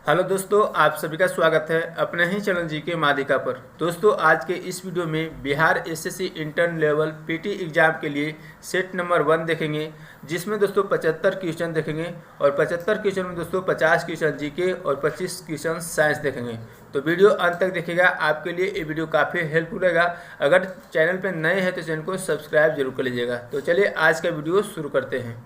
Hello दोस्तों, आप सभी का स्वागत है अपने ही चैनल जीके माध्यिका पर। दोस्तों, आज के इस वीडियो में Bihar SSC intern level PT exam के लिए सेट नंबर 1 देखेंगे, जिसमें दोस्तों 75 क्वेश्चन देखेंगे और 75 क्वेश्चन में दोस्तों 50 क्वेश्चन जीके और 25 क्वेश्चन साइंस देखेंगे। तो वीडियो अंत तक देखिएगा, आपके लिए ये वीडियो काफ़ी हेल्पफुल रहेगा। अगर चैनल पर नए हैं तो चैनल को सब्सक्राइब जरूर कर लीजिएगा। तो चलिए आज का वीडियो शुरू करते हैं।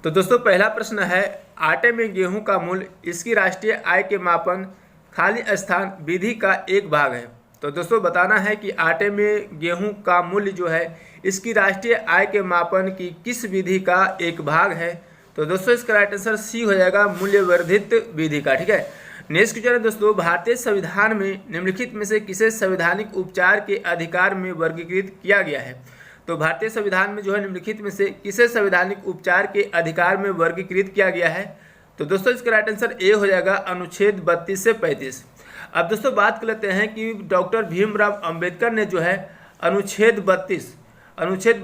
तो दोस्तों, पहला प्रश्न है, आटे में गेहूं का मूल्य इसकी राष्ट्रीय आय के मापन खाली स्थान विधि का एक भाग है। तो दोस्तों बताना है कि आटे में गेहूं का मूल्य जो है इसकी राष्ट्रीय आय के मापन की किस विधि का एक भाग है। तो दोस्तों इसका राइट आंसर सी हो जाएगा, मूल्य वर्धित विधि का। ठीक है, नेक्स्ट क्वेश्चन है दोस्तों, भारतीय संविधान में निम्नलिखित में से किसे संवैधानिक उपचार के अधिकार में वर्गीकृत किया गया है। तो भारतीय संविधान में जो है निम्नलिखित में से किसे संवैधानिक उपचार के अधिकार में वर्गीकृत किया गया है। तो दोस्तों इसका राइट आंसर ए हो जाएगा, अनुच्छेद 32 से 35। अब दोस्तों बात कर लेते हैं कि डॉक्टर भीमराव अंबेडकर ने जो है अनुच्छेद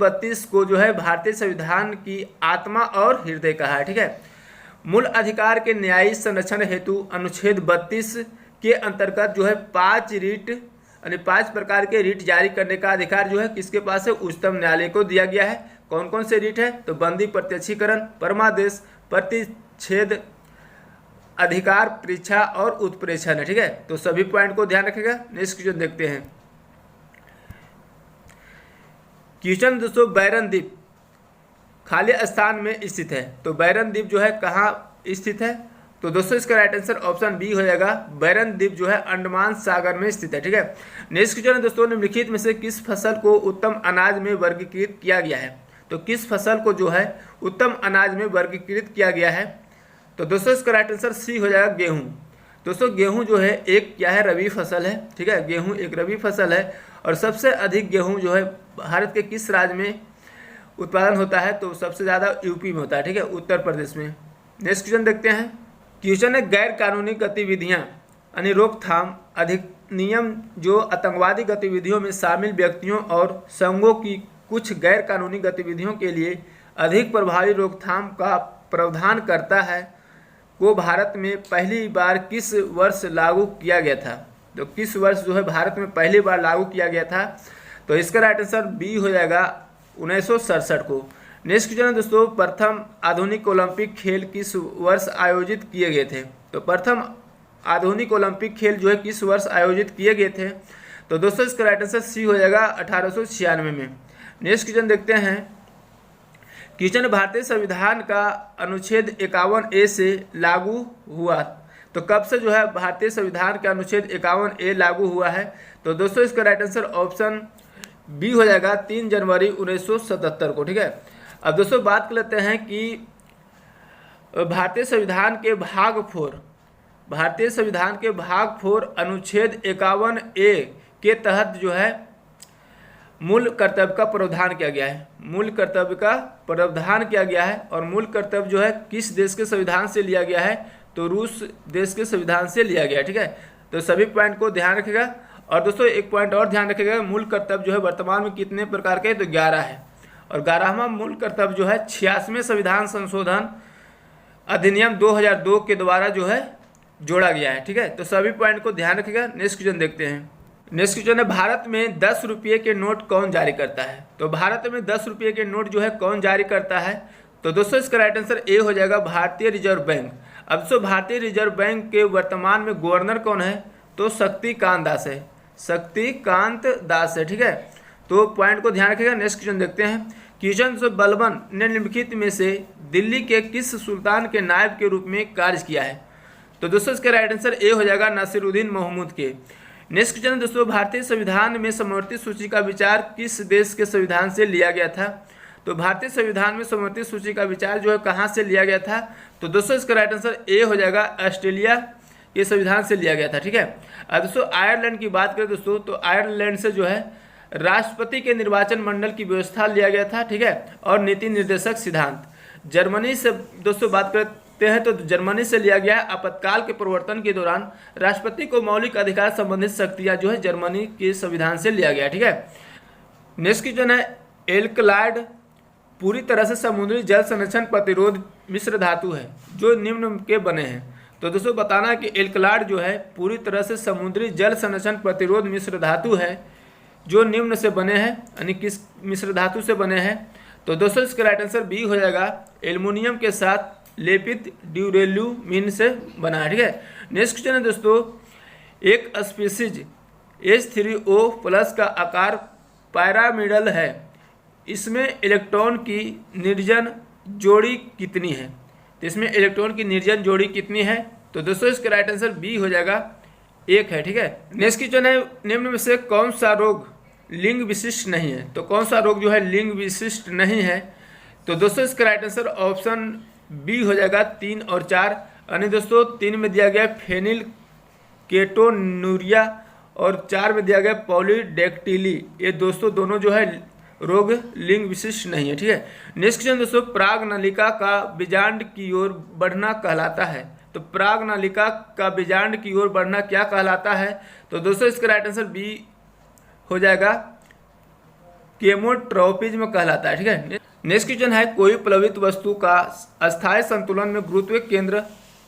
32 को जो है भारतीय संविधान की आत्मा और हृदय कहा है। ठीक है, मूल अधिकार के न्यायिक संरक्षण हेतु अनुच्छेद 32 के अंतर्गत जो है 5 प्रकार के रीट जारी करने का अधिकार जो है किसके पास है, उच्चतम न्यायालय को दिया गया है। कौन कौन से रीट है, तो बंदी प्रत्यक्षीकरण, परमादेश, प्रतिच्छेद अधिकार, परीक्षा और उत्प्रेक्षण है। ठीक है, तो सभी पॉइंट को ध्यान रखिएगा। नेक्स्ट क्वेश्चन देखते हैं। क्वेश्चन दोस्तों, बैरन द्वीप खाली स्थान में स्थित है। तो बैरन द्वीप जो है कहाँ स्थित है। तो दोस्तों इसका राइट आंसर ऑप्शन बी हो जाएगा, बैरन द्वीप जो है अंडमान सागर में स्थित है। ठीक है, नेक्स्ट क्वेश्चन है दोस्तों, निम्नलिखित में से किस फसल को उत्तम अनाज में वर्गीकृत किया गया है। तो किस फसल को जो है उत्तम अनाज में वर्गीकृत किया गया है। तो दोस्तों इसका राइट आंसर सी हो जाएगा, गेहूँ। दोस्तों गेहूँ जो है एक क्या है, रबी फसल है। ठीक है, गेहूँ एक रबी फसल है और सबसे अधिक गेहूँ जो है भारत के किस राज्य में उत्पादन होता है। तो सबसे ज़्यादा यूपी में होता है। ठीक है, उत्तर प्रदेश में। नेक्स्ट क्वेश्चन देखते हैं। क्वेश्चन है, गैर कानूनी गतिविधियां यानी रोकथाम अधिनियम जो आतंकवादी गतिविधियों में शामिल व्यक्तियों और संघों की कुछ गैर कानूनी गतिविधियों के लिए अधिक प्रभावी रोकथाम का प्रावधान करता है को भारत में पहली बार किस वर्ष लागू किया गया था। तो किस वर्ष जो है भारत में पहली बार लागू किया गया था। तो इसका राइट आंसर बी हो जाएगा, 1967 को। नेक्स्ट क्वेश्चन है दोस्तों, प्रथम आधुनिक ओलंपिक खेल किस वर्ष आयोजित किए गए थे। तो प्रथम आधुनिक ओलंपिक खेल जो है किस वर्ष आयोजित किए गए थे। तो दोस्तों इसका राइट आंसर सी हो जाएगा, 1896 में। नेक्स्ट क्वेश्चन देखते हैं। क्वेश्चन, भारतीय संविधान का अनुच्छेद 51A से लागू हुआ। तो कब से जो है भारतीय संविधान का अनुच्छेद 51A लागू हुआ है। तो दोस्तों इसका राइट आंसर ऑप्शन बी हो जाएगा, 3 जनवरी 1977 को। ठीक है, अब दोस्तों बात कर लेते हैं कि भारतीय संविधान के भाग 4 अनुच्छेद 51A के तहत जो है मूल कर्तव्य का प्रावधान किया गया है। मूल कर्तव्य का प्रावधान किया गया है और मूल कर्तव्य जो है किस देश के संविधान से लिया गया है। तो रूस देश के संविधान से लिया गया है। ठीक है, तो सभी पॉइंट को ध्यान रखिएगा। और दोस्तों एक पॉइंट और ध्यान रखिएगा, मूल कर्तव्य जो है वर्तमान में कितने प्रकार के, तो 11 है। और 11वां मूल कर्तव्य जो है 86वें संविधान संशोधन अधिनियम 2002 के द्वारा जो है जोड़ा गया है। ठीक है, तो सभी पॉइंट को ध्यान रखिएगा। नेक्स्ट क्वेश्चन देखते हैं। नेक्स्ट क्वेश्चन है, भारत में 10 रुपये के नोट कौन जारी करता है। तो भारत में 10 रुपये के नोट जो है कौन जारी करता है। तो दोस्तों इसका राइट आंसर ए हो जाएगा, भारतीय रिजर्व बैंक। अब दोस्तों भारतीय रिजर्व बैंक के वर्तमान में गवर्नर कौन है। तो शक्तिकांत दास है। ठीक है, तो पॉइंट को ध्यान रखिएगा। नेक्स्ट क्वेश्चन देखते हैं। क्वेश्चन से, बलबन ने निम्नलिखित में से दिल्ली के किस सुल्तान के नायब के रूप में कार्य किया है। तो दोस्तों इसका राइट आंसर ए हो जाएगा, नासिरुद्दीन महमूद के। नेक्स्ट क्वेश्चन दोस्तों, भारतीय संविधान में समवर्ती सूची का विचार किस देश के संविधान से लिया गया था। तो भारतीय संविधान में समवर्ती सूची का विचार जो है कहाँ से लिया गया था। तो दोस्तों इसका राइट आंसर ए हो जाएगा, ऑस्ट्रेलिया के संविधान से लिया गया था। ठीक है, अब दोस्तों आयरलैंड की बात करें दोस्तों, तो आयरलैंड से जो है राष्ट्रपति के निर्वाचन मंडल की व्यवस्था लिया गया था। ठीक है, और नीति निर्देशक सिद्धांत। जर्मनी से दोस्तों बात करते हैं तो जर्मनी से लिया गया आपातकाल के प्रवर्तन के दौरान राष्ट्रपति को मौलिक अधिकार संबंधित शक्तियां जो है जर्मनी के संविधान से लिया गया। ठीक है, नेक्स्ट क्वेश्चन है, एल्कलाइड पूरी तरह से समुद्री जल संरक्षण प्रतिरोध मिश्र धातु है जो निम्न के बने हैं। तो दोस्तों बताना है कि एल्कलाड जो है पूरी तरह से समुद्री जल संरक्षण प्रतिरोध मिश्र धातु है जो निम्न से बने हैं, यानी किस मिश्र धातु से बने हैं। तो दोस्तों इसका राइट आंसर बी हो जाएगा, एल्युमिनियम के साथ लेपित ड्यूरेल्यूमिन से बना है। ठीक है, नेक्स्ट क्वेश्चन है दोस्तों, एक स्पीसीज H3O+ का आकार पैरामिडल है, इसमें इलेक्ट्रॉन की निर्जन जोड़ी कितनी है? तो इसमें इलेक्ट्रॉन की निर्जन जोड़ी कितनी है? तो दोस्तों इसका राइट आंसर बी हो जाएगा, 1 है। ठीक है, नेक्स्ट क्वेश्चन है, निम्न में से कौन सा रोग लिंग विशिष्ट नहीं है? तो कौन सा रोग जो है लिंग विशिष्ट नहीं है? तो दोस्तों इसका राइट आंसर ऑप्शन बी हो जाएगा, 3 और 4। यानी दोस्तों 3 में दिया गया फेनिल केटोनूरिया और 4 में दिया गया पॉलीडेक्टिली। ये दोस्तों दोनों जो है रोग लिंग विशिष्ट नहीं है। ठीक है, नेक्स्ट क्वेश्चन दोस्तों, प्राग नलिका का बीजांड की ओर बढ़ना कहलाता है। तो प्राग नलिका का बीजांड की ओर बढ़ना क्या कहलाता है? तो दोस्तों इसका राइट आंसर बी हो जाएगा, केमोट्रोपिज्म कहलाता है। ठीक है, नेक्स्ट क्वेश्चन है, कोई प्लवित वस्तु का अस्थायी संतुलन में गुरुत्व केंद्र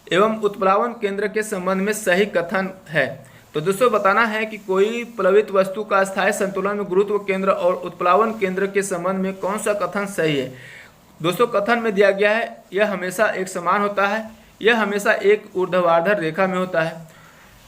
एवं उत्प्लावन केंद्र के संबंध में सही कथन है। तो दोस्तों बताना है कि कोई प्लवित वस्तु का अस्थायी संतुलन में गुरुत्व केंद्र और उत्प्लावन केंद्र के संबंध में कौन सा कथन सही है। दोस्तों कथन में दिया गया है, यह हमेशा एक समान होता है, यह हमेशा एक ऊर्ध्वाधर रेखा में होता है।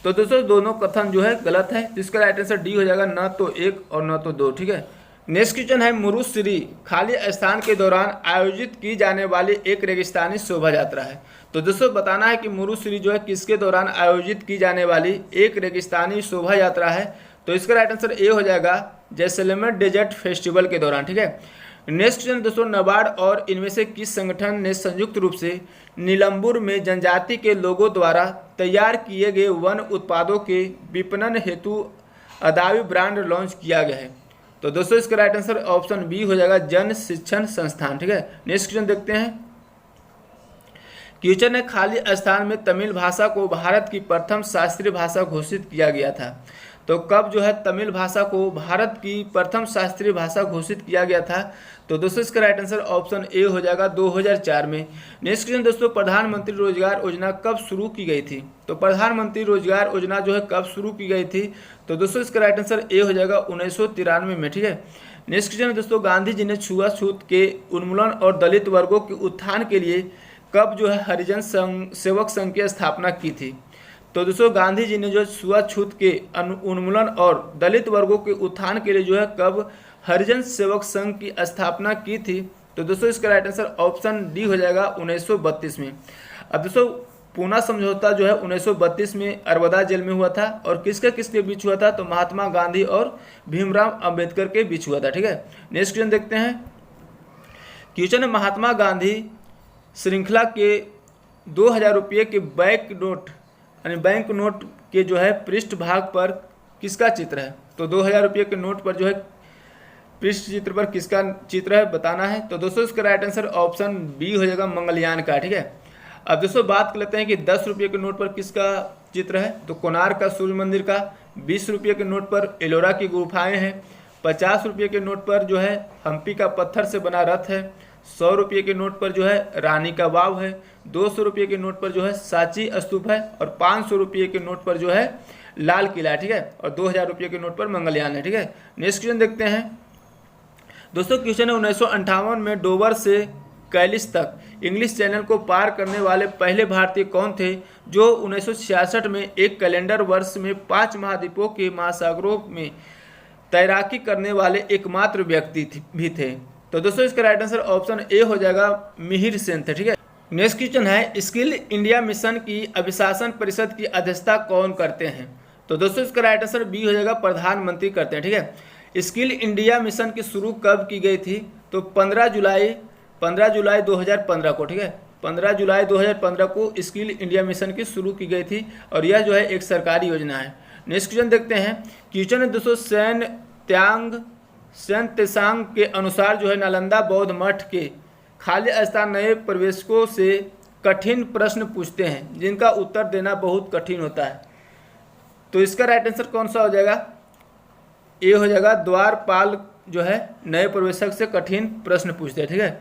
तो दोस्तों दोनों कथन जो है गलत है, जिसका राइट आंसर डी हो जाएगा, न तो 1 और न तो 2। ठीक है, नेक्स्ट क्वेश्चन है, मुरुश्री खाली स्थान के दौरान आयोजित की जाने वाली एक रेगिस्तानी शोभा यात्रा है। तो दोस्तों बताना है कि मुरुश्री जो है किसके दौरान आयोजित की जाने वाली एक रेगिस्तानी शोभा यात्रा है। तो इसका राइट आंसर ए हो जाएगा, जैसलमेर डेजर्ट फेस्टिवल के दौरान। ठीक है, नेक्स्ट क्वेश्चन दोस्तों, नाबार्ड और इनमें से किस संगठन ने संयुक्त रूप से नीलंबुर में जनजाति के लोगों द्वारा तैयार किए गए वन उत्पादों के विपणन हेतु अदावी ब्रांड लॉन्च किया गया है? तो दोस्तों इसका राइट आंसर ऑप्शन बी हो जाएगा, जन शिक्षण संस्थान। ठीक है, नेक्स्ट क्वेश्चन देखते हैं, क्वेश्चन है, खाली स्थान में तमिल भाषा को भारत की प्रथम शास्त्रीय भाषा घोषित किया गया था। तो कब जो है तमिल भाषा को भारत की प्रथम शास्त्रीय भाषा घोषित किया गया था? तो दोस्तों इसका राइट आंसर ऑप्शन ए हो जाएगा, 2004 में। नेक्स्ट क्वेश्चन दोस्तों, प्रधानमंत्री रोजगार योजना कब शुरू की गई थी? तो प्रधानमंत्री रोजगार योजना जो है कब शुरू की गई थी? तो दोस्तों इसका राइट आंसर ए हो जाएगा, 1993 में। ठीक है, नेक्स्ट क्वेश्चन दोस्तों, गांधी जी ने छुआछूत के उन्मूलन और दलित वर्गों के उत्थान के लिए कब जो है हरिजन सेवक संघ की स्थापना की थी? तो दोस्तों गांधी जी ने जो छुआछूत के उन्मूलन और दलित वर्गों के उत्थान के लिए जो है कब हरिजन सेवक संघ की स्थापना की थी? तो दोस्तों इसका राइट आंसर ऑप्शन डी हो जाएगा, 1932 में। अब दोस्तों पूना समझौता जो है 1932 में अरवदा जेल में हुआ था, और किसके बीच हुआ था? तो महात्मा गांधी और भीमराव अंबेडकर के बीच हुआ था। ठीक है, नेक्स्ट क्वेश्चन देखते हैं, क्वेश्चन है, महात्मा गांधी श्रृंखला के 2000 रुपये के बैंक नोट के जो है पृष्ठ भाग पर किसका चित्र है? तो 2000 रुपये के नोट पर जो है पृष्ठ चित्र पर किसका चित्र है बताना है। तो दोस्तों इसका राइट आंसर ऑप्शन बी हो जाएगा, मंगलयान का। ठीक है, अब दोस्तों बात कर लेते हैं कि 10 रुपये के नोट पर किसका चित्र है? तो कोणार्क का सूर्य मंदिर का। 20 रुपये के नोट पर एलोरा की गुफाएं हैं। 50 रुपये के नोट पर जो है हम्पी का पत्थर से बना रथ है। 100 रुपये के नोट पर जो है रानी का वाव है। 200 रुपये के नोट पर जो है सांची स्तूप है, और 500 रुपये के नोट पर जो है लाल किला है। ठीक है, और 2000 रुपये के नोट पर मंगलयान है। ठीक है, नेक्स्ट क्वेश्चन देखते हैं दोस्तों, क्वेश्चन है, 1958 में डोवर से कैलिस तक इंग्लिश चैनल को पार करने वाले पहले भारतीय कौन थे, जो 1966 में एक कैलेंडर वर्ष में 5 महाद्वीपों के महासागरों में तैराकी करने वाले एकमात्र व्यक्ति भी थे? तो दोस्तों इसका राइट आंसर ऑप्शन ए हो जाएगा, मिहिर सेन थे। ठीक है, नेक्स्ट क्वेश्चन है, स्किल इंडिया मिशन की अभिशासन परिषद की अध्यक्षता कौन करते हैं? तो दोस्तों इसका राइट आंसर बी हो जाएगा, प्रधानमंत्री करते हैं। ठीक है, स्किल इंडिया मिशन की शुरू कब की गई थी? तो 15 जुलाई 2015 को। ठीक है, 15 जुलाई 2015 को स्किल इंडिया मिशन की शुरू की गई थी, और यह जो है एक सरकारी योजना है। नेक्स्ट क्वेश्चन देखते हैं, क्वेश्चन है दोस्तों, सेन तेसांग के अनुसार जो है नालंदा बौद्ध मठ के खाली स्थान नए प्रवेशकों से कठिन प्रश्न पूछते हैं, जिनका उत्तर देना बहुत कठिन होता है। तो इसका राइट आंसर कौन सा हो जाएगा? ए हो जाएगा, द्वारपाल जो है नए प्रवेशक से कठिन प्रश्न पूछते हैं। ठीक है,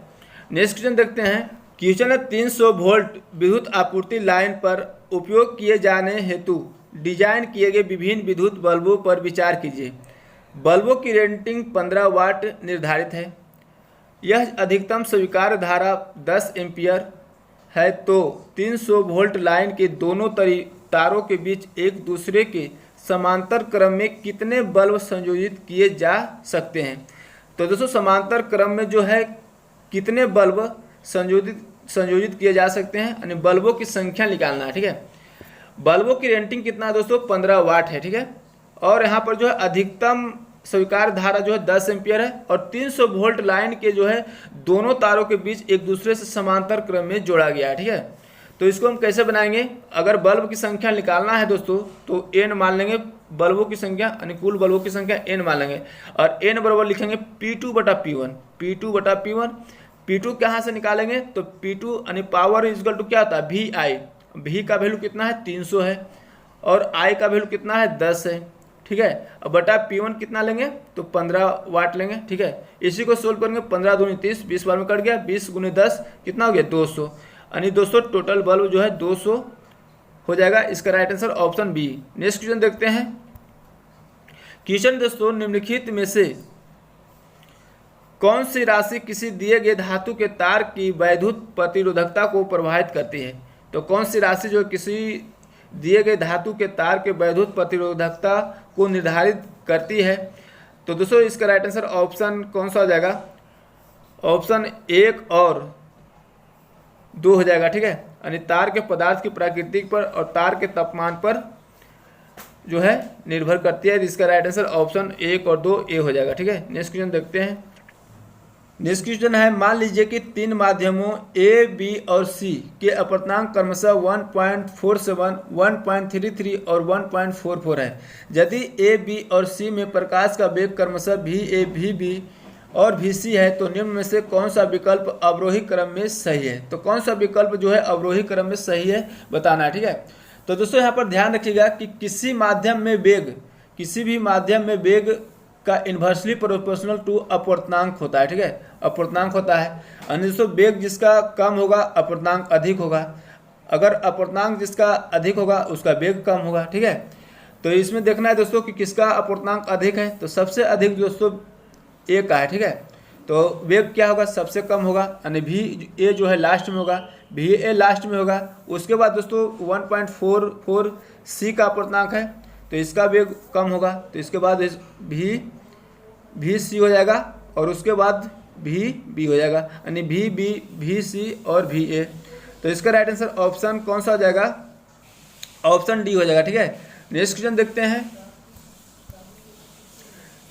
नेक्स्ट क्वेश्चन देखते हैं, क्वेश्चन है 300 वोल्ट विद्युत आपूर्ति लाइन पर उपयोग किए जाने हेतु डिजाइन किए गए विभिन्न विद्युत बल्बों पर विचार कीजिए। बल्बों की रेटिंग 15 वाट निर्धारित है। यह अधिकतम स्वीकार्य धारा 10 एम्पियर है। तो 300 वोल्ट लाइन के दोनों तारों के बीच एक दूसरे के समांतर क्रम में कितने बल्ब संयोजित किए जा सकते हैं। तो दोस्तों समांतर क्रम में जो है कितने बल्ब संयोजित किए जा सकते हैं, यानी बल्बों की संख्या निकालना है। ठीक है, बल्बों की रेटिंग कितना है दोस्तों 15 वाट है। ठीक है, और यहाँ पर जो है अधिकतम स्वीकार्य धारा जो है 10 एम्पियर है और 300 वोल्ट लाइन के जो है दोनों तारों के बीच एक दूसरे से समांतर क्रम में जोड़ा गया है। ठीक है, तो इसको हम कैसे बनाएंगे, अगर बल्ब की संख्या निकालना है दोस्तों तो n मान लेंगे, बल्बों की संख्या यानी कुल बल्बों की संख्या n मान लेंगे और n बराबर लिखेंगे P2/P1। P2/P1, P2 कहाँ से निकालेंगे तो P2 यानी पावर इक्वल टू क्या होता है VI। V का वैल्यू कितना है 300 है और I का वैल्यू कितना है 10 है। ठीक है, अब बटा P1 कितना लेंगे तो 15 वाट लेंगे। ठीक है, इसी को सोल्व करेंगे 15 दूनी 30, 20 बार में कट गया, 20 गुने 10 कितना हो गया 200, यानी दोस्तों टोटल बल्ब जो है 200 हो जाएगा। इसका right answer option B. Next question देखते हैं। क्वेश्चन दोस्तों निम्नलिखित में से कौन सी राशि किसी दिए गए धातु के तार की वैद्युत प्रतिरोधकता को प्रभावित करती है। तो कौन सी राशि जो किसी दिए गए धातु के तार के वैद्युत प्रतिरोधकता को निर्धारित करती है। तो दोस्तों इसका राइट आंसर ऑप्शन कौन सा हो जाएगा, ऑप्शन 1 और 2 हो जाएगा। ठीक है, यानी तार के पदार्थ की प्रकृति पर और तार के तापमान पर जो है निर्भर करती है। इसका राइट आंसर ऑप्शन 1 और 2 ए हो जाएगा। ठीक है, नेक्स्ट क्वेश्चन देखते हैं। नेक्स्ट क्वेश्चन है, मान लीजिए कि 3 माध्यमों ए, बी और सी के अपवर्तनांक क्रमशः 1.47, 1.33 और 1.44 है। यदि ए, बी और सी में प्रकाश का वेग क्रमशः वी ए, वी बी और वी सी है तो निम्न में से कौन सा विकल्प अवरोही क्रम में सही है। तो कौन सा विकल्प जो है अवरोही क्रम में सही है बताना है। ठीक है, तो दोस्तों यहाँ पर ध्यान रखिएगा कि किसी माध्यम में वेग, किसी भी माध्यम में वेग का इन्वर्सली प्रोपोर्शनल टू अपवर्तनांक होता है। ठीक है, अपवर्तनांक होता है, यानी दोस्तों वेग जिसका कम होगा अपवर्तनांक अधिक होगा, अगर अपवर्तनांक जिसका अधिक होगा उसका वेग कम होगा। ठीक है, तो इसमें देखना है दोस्तों कि किसका अपवर्तनांक अधिक है। तो सबसे अधिक दोस्तों ए का है। ठीक है, तो वेग क्या होगा सबसे कम होगा, यानी वी ए जो है लास्ट में होगा, वी ए लास्ट में होगा। उसके बाद दोस्तों 1.44 सी का अपवर्तनांक है तो इसका वेग कम होगा, तो इसके बाद वी सी हो जाएगा और उसके बाद वी बी हो जाएगा, यानी वी बी, वी सी और वी ए। तो इसका राइट आंसर ऑप्शन कौन सा हो जाएगा, ऑप्शन डी हो जाएगा। ठीक है, नेक्स्ट क्वेश्चन देखते हैं।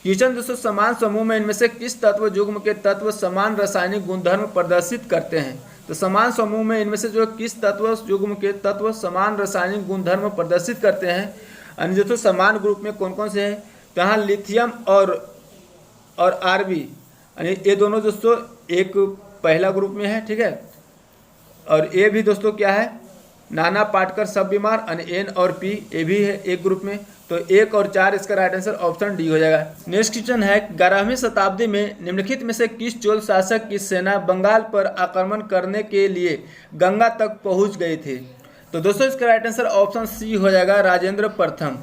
क्वेश्चन दोस्तों, समान समूह में इनमें से किस तत्व युग्म के तत्व समान रासायनिक गुणधर्म प्रदर्शित करते हैं। तो समान समूह में इनमें से जो किस तत्व युग्म के तत्व समान रासायनिक गुणधर्म प्रदर्शित करते हैं, यानी दोस्तों समान ग्रुप में कौन कौन से हैं। तो यहाँ लिथियम और आरबी, यानी ये दोनों दोस्तों एक पहला ग्रुप में है। ठीक है, और ये भी दोस्तों क्या है नाना पाटकर सब बीमार, यानी एन और पी ये भी है एक ग्रुप में। तो 1 और 4 इसका राइट आंसर ऑप्शन डी हो जाएगा। नेक्स्ट क्वेश्चन है, 11वीं शताब्दी में निम्नलिखित में से किस चोल शासक की सेना बंगाल पर आक्रमण करने के लिए गंगा तक पहुंच गई थी। तो दोस्तों इसका राइट आंसर ऑप्शन सी हो जाएगा, राजेंद्र प्रथम।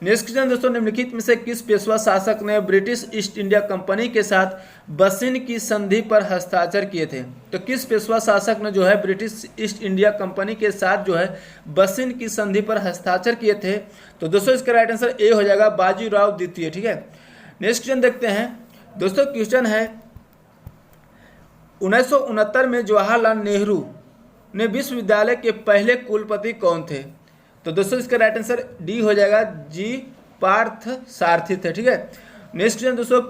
नेक्स्ट क्वेश्चन दोस्तों, निम्नलिखित में से किस पेशवा शासक ने ब्रिटिश ईस्ट इंडिया कंपनी के साथ बसिन की संधि पर हस्ताक्षर किए थे। तो किस पेशवा शासक ने जो है ब्रिटिश ईस्ट इंडिया कंपनी के साथ जो है बसिन की संधि पर हस्ताक्षर किए थे। तो दोस्तों इसका राइट आंसर ए हो जाएगा, बाजीराव द्वितीय। ठीक है, नेक्स्ट क्वेश्चन देखते हैं। दोस्तों क्वेश्चन है, 1969 में जवाहरलाल नेहरू ने विश्वविद्यालय के पहले कुलपति कौन थे। तो दोस्तों इसका राइट आंसर डी हो जाएगा, जी पार्थ सारथी थे। ठीक है, नेक्स्ट क्वेश्चन दोस्तों,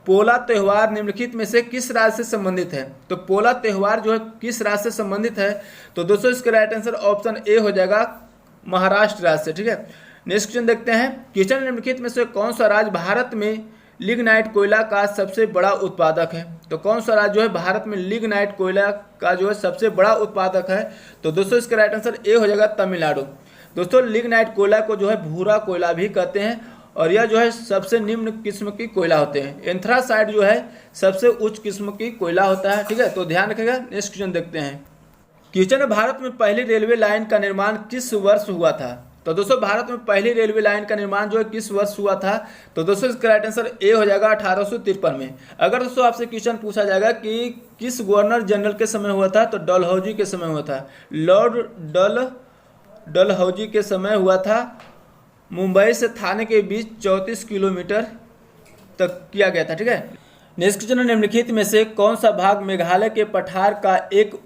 पोला त्यौहार निम्नलिखित में से किस राज्य से संबंधित है। तो पोला त्यौहार जो है किस राज्य से संबंधित है। तो दोस्तों इसका राइट आंसर ऑप्शन ए हो जाएगा, महाराष्ट्र राज्य से। ठीक है, नेक्स्ट क्वेश्चन देखते हैं। क्वेश्चन निम्नलिखित में से कौन सा राज्य भारत में लिग्नाइट कोयला का सबसे बड़ा उत्पादक है। तो कौन सा राज्य जो है भारत में लिग्नाइट कोयला का जो है सबसे बड़ा उत्पादक है। तो दोस्तों इसका राइट आंसर ए हो जाएगा, तमिलनाडु। दोस्तों लिग्नाइट कोयला को जो है भूरा कोयला भी कहते हैं और यह जो है सबसे निम्न किस्म की कोयला होते हैं। एंथ्रासाइट जो है सबसे उच्च किस्म की कोयला होता है, ठीक है। तो ध्यान रखिएगा। नेक्स्ट क्वेश्चन देखते हैं। क्वेश्चन है, भारत में पहली रेलवे लाइन का निर्माण किस वर्ष हुआ था? तो दोस्तों भारत में पहली रेलवे लाइन का निर्माण जो है किस वर्ष हुआ था? तो दोस्तों इसका राइट आंसर ए हो जाएगा 1853 में। अगर दोस्तों आपसे क्वेश्चन पूछा जाएगा कि किस गवर्नर जनरल के समय हुआ था, तो डलहौजी के समय हुआ था। लॉर्ड डलहौजी के समय हुआ था। मुंबई से थाने के बीच 34 किलोमीटर तक किया गया था, ठीक है। नेक्स्ट क्वेश्चन, निम्नलिखित में से कौन सा भाग मेघालय के पठार का एक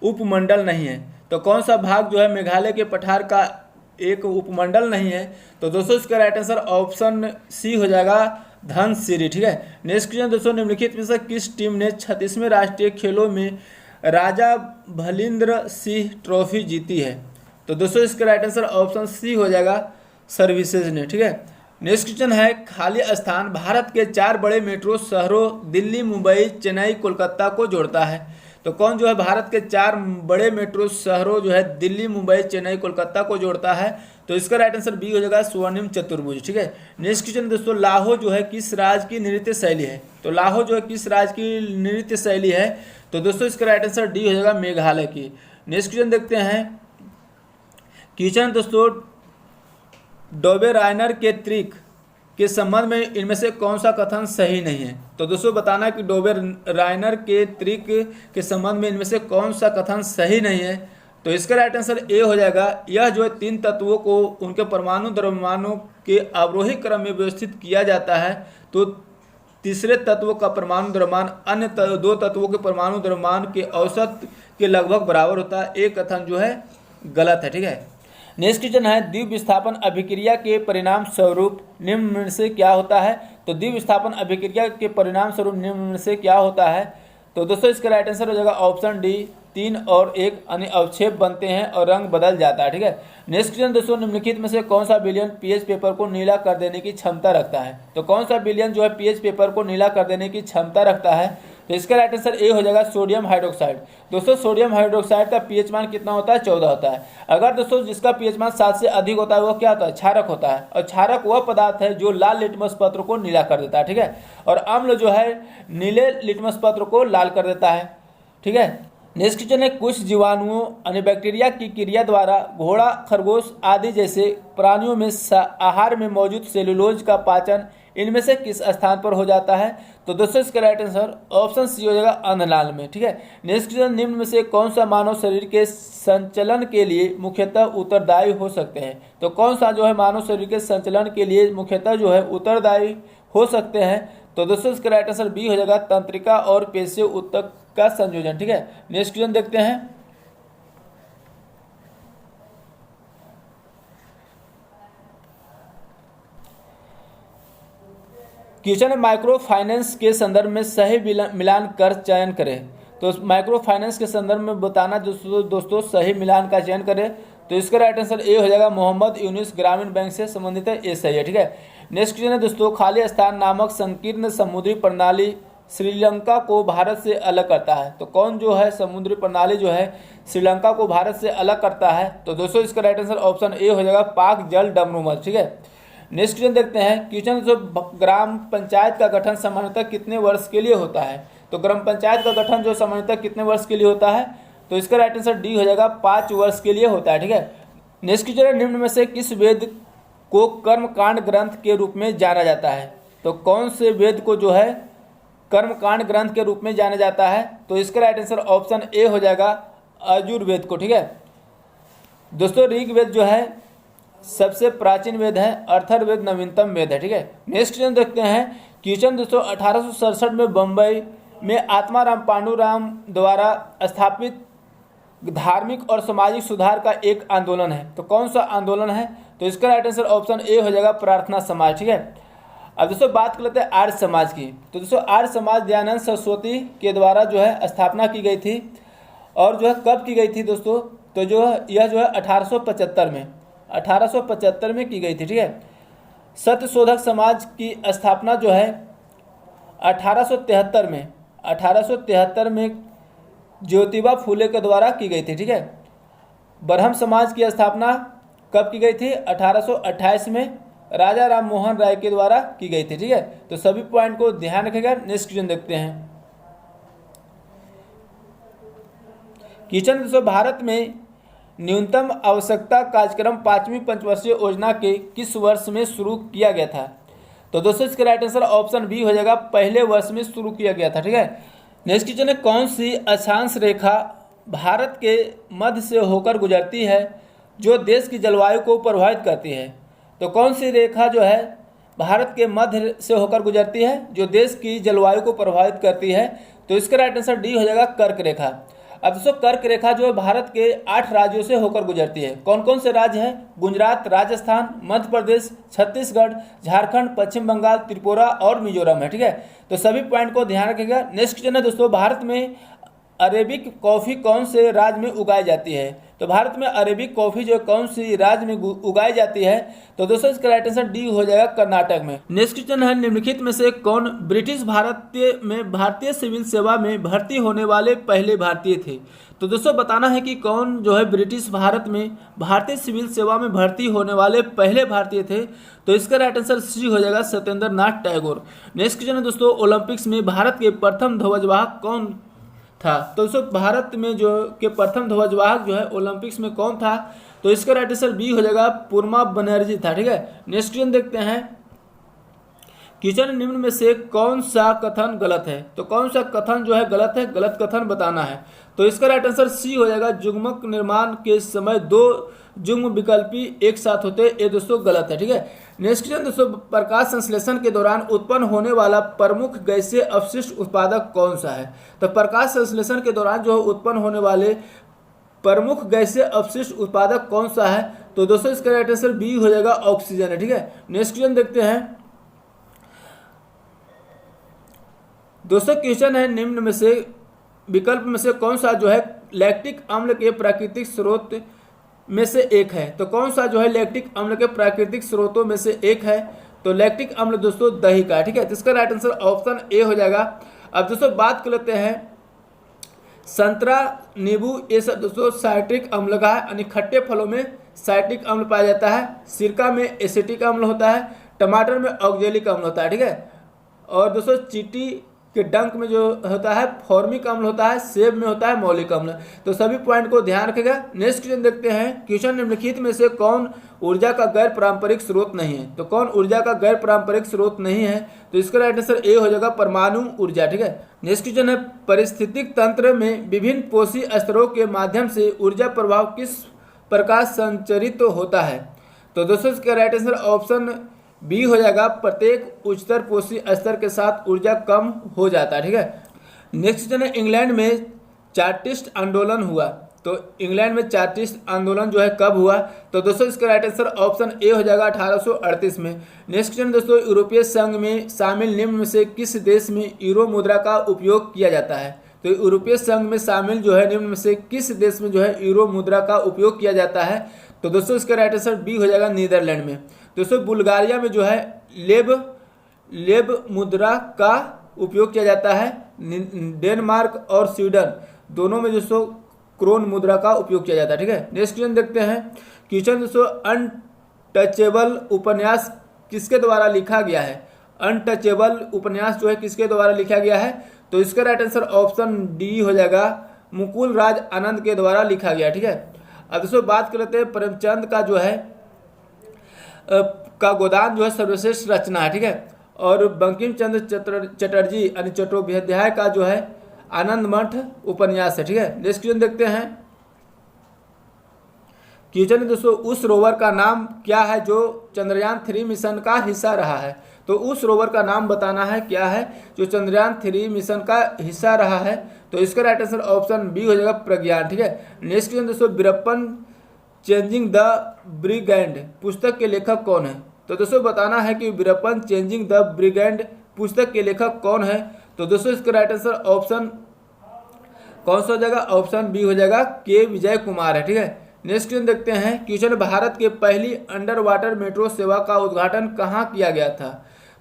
उपमंडल नहीं है? तो कौन सा भाग जो है मेघालय के पठार का एक उपमंडल नहीं है? तो दोस्तों इसका राइट आंसर ऑप्शन सी हो जाएगा, धनसिरी, ठीक है। नेक्स्ट क्वेश्चन दोस्तों, निम्नलिखित में से किस टीम ने 36वें राष्ट्रीय खेलों में राजा भलिंद्र सिंह ट्रॉफी जीती है? तो दोस्तों इसका राइट आंसर ऑप्शन सी हो जाएगा, सर्विसेज ने, ठीक है। नेक्स्ट क्वेश्चन है, खाली स्थान भारत के 4 बड़े मेट्रो शहरों दिल्ली, मुंबई, चेन्नई, कोलकाता को जोड़ता है। तो कौन जो है भारत के 4 बड़े मेट्रो शहरों जो है दिल्ली, मुंबई, चेन्नई, कोलकाता को जोड़ता है? तो इसका राइट आंसर बी हो जाएगा, स्वर्णिम चतुर्भुज, ठीक है। नेक्स्ट क्वेश्चन दोस्तों, लाहो जो है किस राज्य की नृत्य शैली है? तो लाहो जो है किस राज्य की नृत्य शैली है? तो दोस्तों इसका राइट आंसर डी हो जाएगा, मेघालय की। नेक्स्ट क्वेश्चन देखते हैं। क्वेश्चन दोस्तों, डोबे रायनर के ट्रिक के संबंध में इनमें से कौन सा कथन सही नहीं है? तो दोस्तों बताना कि डोबे रायनर के ट्रिक के संबंध में इनमें से कौन सा कथन सही नहीं है? तो इसका राइट आंसर ए हो जाएगा, यह जो है 3 तत्वों को उनके परमाणु द्रव्यमानों के अवरोही क्रम में व्यवस्थित किया जाता है, तो तीसरे तत्व का परमाणु द्रव्यमान अन्य 2 तत्वों के परमाणु द्रव्यमान के औसत के लगभग बराबर होता है। एक कथन जो है गलत है, ठीक है। नेक्स्ट क्वेश्चन है, द्वीप विस्थापन अभिक्रिया के परिणाम स्वरूप निम्न में से क्या होता है? तो द्वीप विस्थापन अभिक्रिया के परिणाम स्वरूप निम्न में से क्या होता है? तो दोस्तों इसका राइट आंसर हो जाएगा ऑप्शन डी, 3 और 1 यानी अवक्षेप बनते हैं और रंग बदल जाता है, ठीक है। नेक्स्ट क्वेश्चन दोस्तों, निम्नलिखित में से कौन सा विलयन पीएच पेपर को नीला कर देने की क्षमता रखता है? तो कौन सा विलयन जो है पीएच पेपर को नीला कर देने की क्षमता रखता है? तो इसका राइट आंसर ए हो जाएगा, सोडियम हाइड्रोक्साइड। दोस्तों सोडियम हाइड्रोक्साइड का पीएच मान कितना होता है? 14 होता है। अगर दोस्तों जिसका पीएच मान 7 से अधिक होता है वो क्या होता है? क्षारक होता है। और क्षारक वह पदार्थ है जो लाल लिटमस पत्र को नीला कर देता है, ठीक है। और अम्ल जो है नीले लिटमस पत्र को लाल कर देता है, ठीक है। नेक्स्ट क्वेश्चन है, कुछ जीवाणुओं यानी बैक्टीरिया की क्रिया द्वारा घोड़ा, खरगोश आदि जैसे प्राणियों में आहार में मौजूद सेलुलोज का पाचन इनमें से किस स्थान पर हो जाता है? तो दोस्तों इसका राइट आंसर ऑप्शन सी हो जाएगा, अन्ननाल में, ठीक है। नेक्स्ट क्वेश्चन, निम्न में से कौन सा मानव शरीर के संचलन के लिए मुख्यतः उत्तरदायी हो सकते हैं? तो कौन सा जो है मानव शरीर के संचलन के लिए मुख्यतः जो है उत्तरदायी हो सकते हैं? तो दोस्तों इसका राइट आंसर बी हो जाएगा, तंत्रिका और पेशियों ऊतक का संयोजन, ठीक है। नेक्स्ट क्वेश्चन देखते हैं। क्वेश्चन है, माइक्रो फाइनेंस के संदर्भ में सही मिलान कर चयन करें। तो माइक्रो फाइनेंस के संदर्भ में बताना दोस्तों सही मिलान का चयन करें। तो इसका राइट आंसर ए हो जाएगा, मोहम्मद यूनुस ग्रामीण बैंक से संबंधित है, ए सही है, ठीक है। नेक्स्ट क्वेश्चन है दोस्तों, खाली स्थान नामक संकीर्ण समुद्री प्रणाली श्रीलंका को भारत से अलग करता है। तो कौन जो है समुद्री प्रणाली जो है श्रीलंका को भारत से अलग करता है? तो दोस्तों इसका राइट आंसर ऑप्शन ए हो जाएगा, पाक जल डमरूमल, ठीक है। नेक्स्ट क्वेश्चन देखते हैं। क्वेश्चन जो ग्राम पंचायत का गठन सामान्यतः कितने वर्ष के लिए होता है? तो ग्राम पंचायत का गठन जो सामान्यतः कितने वर्ष के लिए होता है? तो इसका राइट आंसर डी हो जाएगा, 5 वर्ष के लिए होता है, ठीक है। नेक्स्ट क्वेश्चन, निम्न में से किस वेद को कर्मकांड ग्रंथ के रूप में जाना जाता है? तो कौन से वेद को जो है कर्मकांड ग्रंथ के रूप में जाना जाता है? तो इसका राइट आंसर ऑप्शन ए हो जाएगा, यजुर्वेद को, ठीक है। दोस्तों ऋग्वेद जो है सबसे प्राचीन वेद है, अथर्ववेद नवीनतम वेद है, ठीक है। नेक्स्ट क्वेश्चन देखते हैं। क्वेश्चन दोस्तों, 1867 में बम्बई में आत्माराम पांडुराम द्वारा स्थापित धार्मिक और सामाजिक सुधार का एक आंदोलन है। तो कौन सा आंदोलन है? तो इसका राइट आंसर ऑप्शन ए हो जाएगा, प्रार्थना समाज, ठीक है। अब दोस्तों बात कर लेते हैं आर्य समाज की। तो दोस्तों आर्य समाज दयानंद सरस्वती के द्वारा जो है स्थापना की गई थी, और जो है कब की गई थी दोस्तों? तो जो है यह जो है 1875 में की गई थी, ठीक है। सत्यशोधक समाज की स्थापना जो है 1873 में ज्योतिबा फूले के द्वारा की गई थी, ठीक है। ब्रह्म समाज की स्थापना कब की गई थी? 1828 में, राजा राम मोहन राय के द्वारा की गई थी। ठीक है, तो सभी पॉइंट को ध्यान रखेगा। नेक्स्ट क्वेश्चन देखते हैं। क्वेश्चन दोस्तों, भारत में न्यूनतम आवश्यकता कार्यक्रम 5वीं पंचवर्षीय योजना के किस वर्ष में शुरू किया गया था? तो दोस्तों इसका राइट आंसर ऑप्शन बी हो जाएगा, पहले वर्ष में शुरू किया गया था। ठीक है, नेक्स्ट क्वेश्चन है, कौन सी अक्षांश रेखा भारत के मध्य से होकर गुजरती है जो देश की जलवायु को प्रभावित करती है? तो कौन सी रेखा जो है भारत के मध्य से होकर गुजरती है जो देश की जलवायु को प्रभावित करती है? तो इसका राइट आंसर डी हो जाएगा, कर्क रेखा। अब दोस्तों कर्क रेखा जो है भारत के 8 राज्यों से होकर गुजरती है। कौन कौन से राज्य हैं? गुजरात, राजस्थान, मध्य प्रदेश, छत्तीसगढ़, झारखंड, पश्चिम बंगाल, त्रिपुरा और मिजोरम है। ठीक है, तो सभी पॉइंट को ध्यान रखिएगा। नेक्स्ट क्वेश्चन है दोस्तों, भारत में अरेबिक कॉफ़ी कौन से राज्य में उगाई जाती है? तो भारत में अरेबिक कॉफ़ी जो कौन सी राज्य में उगाई जाती है? तो दोस्तों इसका राइट आंसर डी हो जाएगा, कर्नाटक में। नेक्स्ट क्वेश्चन है, निम्नलिखित में से कौन ब्रिटिश भारतीय सिविल सेवा में भर्ती होने वाले पहले भारतीय थे? तो दोस्तों बताना है कि कौन जो है ब्रिटिश भारत में भारतीय सिविल सेवा में भर्ती होने वाले पहले भारतीय थे? तो इसका राइट आंसर सी हो जाएगा, सत्येंद्र नाथ टैगोर। नेक्स्ट क्वेश्चन है दोस्तों, ओलंपिक्स में भारत के प्रथम ध्वजवाहक कौन था? तो दोस्तों भारत में जो के प्रथम ध्वजवाहक जो है ओलंपिक्स में कौन था? तो इसका राइट आंसर बी हो जाएगा, पूर्णा बनर्जी था। ठीक है, नेक्स्ट क्वेश्चन देखते हैं। क्वेश्चन निम्न में से कौन सा कथन गलत है? तो कौन सा कथन जो है गलत है, गलत कथन बताना है। तो इसका राइट आंसर सी हो जाएगा, युग्मक निर्माण के समय 2 युग्म विकल्पी एक साथ होते, ये दोस्तों गलत है। ठीक है, नेक्स्ट क्वेश्चन दोस्तों, प्रकाश संश्लेषण के दौरान उत्पन्न होने वाला प्रमुख गैसीय अपशिष्ट उत्पादक कौन सा है? तो प्रकाश संश्लेषण के दौरान जो उत्पन्न होने वाले प्रमुख गैसीय अपशिष्ट उत्पादक कौन सा है? तो दोस्तों इसका राइट आंसर बी हो जाएगा, ऑक्सीजन है। ठीक है, नेक्स्ट क्वेश्चन देखते हैं दोस्तों। क्वेश्चन है, निम्न में से विकल्प में से कौन सा जो है लैक्टिक अम्ल के प्राकृतिक स्रोत में से एक है? तो कौन सा जो है लैक्टिक अम्ल के प्राकृतिक स्रोतों में से एक है? तो लैक्टिक अम्ल दोस्तों दही का। ठीक है, तो इसका राइट आंसर ऑप्शन ए हो जाएगा। अब दोस्तों बात कर लेते हैं, संतरा, नींबू, ये सब दोस्तों साइट्रिक अम्ल का है, यानी खट्टे फलों में साइट्रिक अम्ल पाया जाता है। सिरका में एसिटिक अम्ल होता है, टमाटर में ऑक्जेलिक अम्ल होता है। ठीक है, और दोस्तों चींटी के डंक में जो होता है फॉर्मिक अम्ल होता है, सेब में होता है मौलिक अम्ल। तो सभी पॉइंट को ध्यान रखेगा। नेक्स्ट क्वेश्चन देखते हैं। क्वेश्चन निम्नलिखित में से कौन ऊर्जा का गैर पारंपरिक स्रोत नहीं है? तो कौन ऊर्जा का गैर पारंपरिक स्रोत नहीं है? तो इसका राइट आंसर ए हो जाएगा, परमाणु ऊर्जा। ठीक है, नेक्स्ट क्वेश्चन है, पारिस्थितिक तंत्र में विभिन्न पोषी स्तरों के माध्यम से ऊर्जा प्रभाव किस प्रकार संचरित होता है? तो दोस्तों इसका राइट आंसर ऑप्शन बी हो जाएगा, प्रत्येक उच्चतर पोषी स्तर के साथ ऊर्जा कम हो जाता है। ठीक है, नेक्स्ट क्वेश्चन है, इंग्लैंड में चार्टिस्ट आंदोलन हुआ। तो इंग्लैंड में चार्टिस्ट आंदोलन जो है कब हुआ? तो दोस्तों इसका राइट आंसर ऑप्शन ए हो जाएगा, 1838 में। नेक्स्ट क्वेश्चन दोस्तों, यूरोपीय संघ में शामिल निम्न में से किस देश में यूरो मुद्रा का उपयोग किया जाता है? तो यूरोपीय संघ में शामिल जो है निम्न में से किस देश में जो है यूरो मुद्रा का उपयोग किया जाता है? तो दोस्तों इसका राइट आंसर बी हो जाएगा, नीदरलैंड में। दोस्तों बुल्गारिया में जो है लेब मुद्रा का उपयोग किया जाता है। डेनमार्क और स्वीडन दोनों में दोस्तों क्रोन मुद्रा का उपयोग किया जाता है। ठीक है, नेक्स्ट क्वेश्चन देखते हैं। क्वेश्चन दोस्तों, अनटचेबल उपन्यास किसके द्वारा लिखा गया है? अनटचेबल उपन्यास जो है किसके द्वारा लिखा गया है? तो इसका राइट आंसर ऑप्शन डी हो जाएगा, मुकुल राज आनंद के द्वारा लिखा गया। ठीक है, अब दोस्तों बात कर लेते हैं, प्रेमचंद का जो है का गोदान जो है सर्वश्रेष्ठ रचना है। ठीक है, और बंकिम चंद्र चटर्जी यानी चट्टोपाध्याय का जो है आनंद मठ उपन्यास है। ठीक है, नेक्स्ट क्वेश्चन देखते हैं। क्वेश्चन दोस्तों, उस रोवर का नाम क्या है जो चंद्रयान 3 मिशन का हिस्सा रहा है? तो उस रोवर का नाम बताना है क्या है जो चंद्रयान 3 मिशन का हिस्सा रहा है? तो इसका राइट आंसर ऑप्शन बी हो जाएगा, प्रज्ञान। ठीक है, नेक्स्ट क्वेश्चन दोस्तों, वीरप्पन चेंजिंग द ब्रिगेड पुस्तक के लेखक कौन है? तो दोस्तों बताना है कि वीरप्पन चेंजिंग द ब्रिगेड पुस्तक के लेखक कौन है? तो दोस्तों इसका राइट आंसर ऑप्शन कौन सा हो जाएगा? ऑप्शन बी हो जाएगा, के विजय कुमार है। ठीक है, नेक्स्ट क्वेश्चन देखते हैं। क्वेश्चन, भारत के पहली अंडर वाटर मेट्रो सेवा का उद्घाटन कहाँ किया गया था?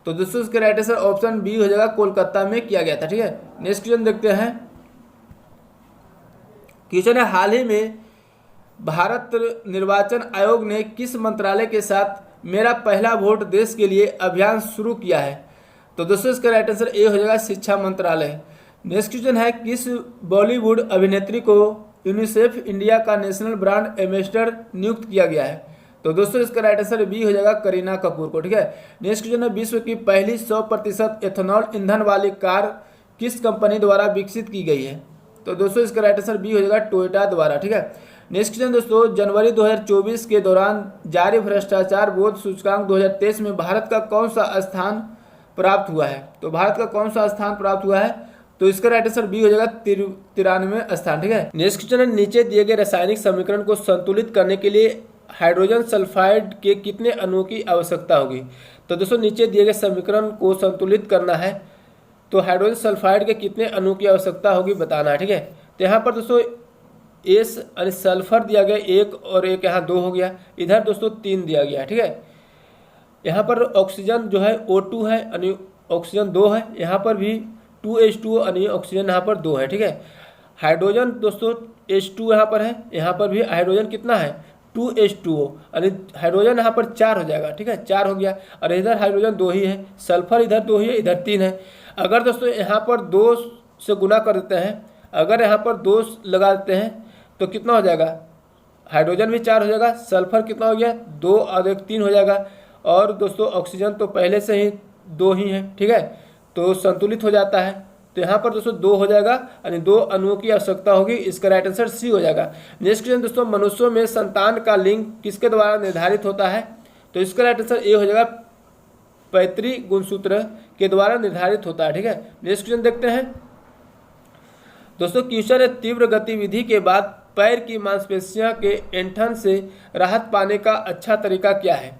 तो दोस्तों इसका राइट आंसर ऑप्शन बी हो जाएगा, कोलकाता में किया गया था। ठीक है, नेक्स्ट क्वेश्चन देखते हैं। क्वेश्चन है, हाल ही में भारत निर्वाचन आयोग ने किस मंत्रालय के साथ मेरा पहला वोट देश के लिए अभियान शुरू किया है? तो दोस्तों इसका राइट आंसर ए हो जाएगा शिक्षा मंत्रालय। नेक्स्ट क्वेश्चन है, किस बॉलीवुड अभिनेत्री को यूनिसेफ इंडिया का नेशनल ब्रांड एम्बेसडर नियुक्त किया गया है? तो दोस्तों इसका राइट आंसर बी हो जाएगा करीना कपूर को। ठीक है, नेक्स्ट क्वेश्चन है, विश्व की पहली 100% एथेनॉल ईंधन वाली कार किस कंपनी द्वारा विकसित की गई है? तो दोस्तों इसका राइट आंसर बी हो जाएगा टोयोटा द्वारा। ठीक है, नेक्स्ट क्वेश्चन दोस्तों, जनवरी 2024 के दौरान जारी भ्रष्टाचार बोध सूचकांक 2023 में भारत का कौन सा स्थान प्राप्त हुआ है? तो भारत का कौन सा स्थान प्राप्त हुआ है? तो इसका राइट आंसर बी हो जाएगा 93वां स्थान। ठीक है, नेक्स्ट क्वेश्चन है, नीचे दिए गए रासायनिक समीकरण को संतुलित करने के लिए हाइड्रोजन सल्फाइड के कितने अणुओं की आवश्यकता होगी? तो दोस्तों नीचे दिए गए समीकरण को संतुलित करना है तो हाइड्रोजन सल्फाइड के कितने अणुओं की आवश्यकता होगी बताना है। ठीक है, तो यहाँ पर दोस्तों एस यानी सल्फर दिया गया 1 और 1 यहाँ 2 हो गया, इधर दोस्तों 3 दिया गया है। ठीक है, यहाँ पर ऑक्सीजन जो है O2 है यानी ऑक्सीजन 2 है, यहाँ पर भी 2H2O यानी ऑक्सीजन यहाँ पर 2 है। ठीक है, हाइड्रोजन दोस्तों H2 यहाँ पर है, यहाँ पर भी हाइड्रोजन कितना है 2H2O यानी हाइड्रोजन यहाँ पर 4 हो जाएगा। ठीक है, 4 हो गया, और इधर हाइड्रोजन 2 ही है, सल्फर इधर 2 ही है, इधर 3 है। अगर दोस्तों यहाँ पर 2 से गुना कर देते हैं, अगर यहाँ पर 2 लगा देते हैं तो कितना हो जाएगा, हाइड्रोजन भी 4 हो जाएगा, सल्फर कितना हो गया 2 और 1 3 हो जाएगा, और दोस्तों ऑक्सीजन तो पहले से ही 2 ही है। ठीक है, तो संतुलित हो जाता है, तो यहाँ पर दोस्तों 2 हो जाएगा यानी 2 अणुओं की आवश्यकता होगी। इसका राइट आंसर सी हो जाएगा। नेक्स्ट क्वेश्चन दोस्तों, मनुष्यों में संतान का लिंग किसके द्वारा निर्धारित होता है? तो इसका राइट आंसर ए हो जाएगा पैतृक गुणसूत्र के द्वारा निर्धारित होता है। ठीक है, नेक्स्ट क्वेश्चन देखते हैं दोस्तों, क्वेश्चन है, तीव्र गतिविधि के बाद पैर की मांसपेशियों के ऐंठन से राहत पाने का अच्छा तरीका क्या है?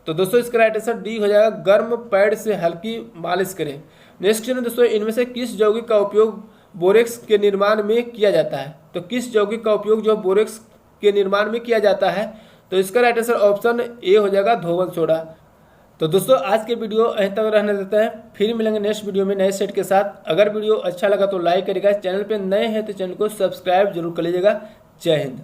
तो दोस्तों इसका राइट आंसर डी हो जाएगा गर्म पैड से हल्की मालिश करें। नेक्स्ट क्वेश्चन दोस्तों, इनमें से किस यौगिक का उपयोग बोरेक्स के निर्माण में किया जाता है? तो किस यौगिक का उपयोग जो बोरेक्स के निर्माण में किया जाता है? तो इसका राइट आंसर ऑप्शन ए हो जाएगा धोवन सोडा। तो दोस्तों आज के वीडियो यहीं तक रहने देते हैं, फिर मिलेंगे नेक्स्ट वीडियो में नए सेट के साथ। अगर वीडियो अच्छा लगा तो लाइक करिएगा, चैनल पे नए हैं तो चैनल को सब्सक्राइब जरूर कर लीजिएगा। जय हिंद।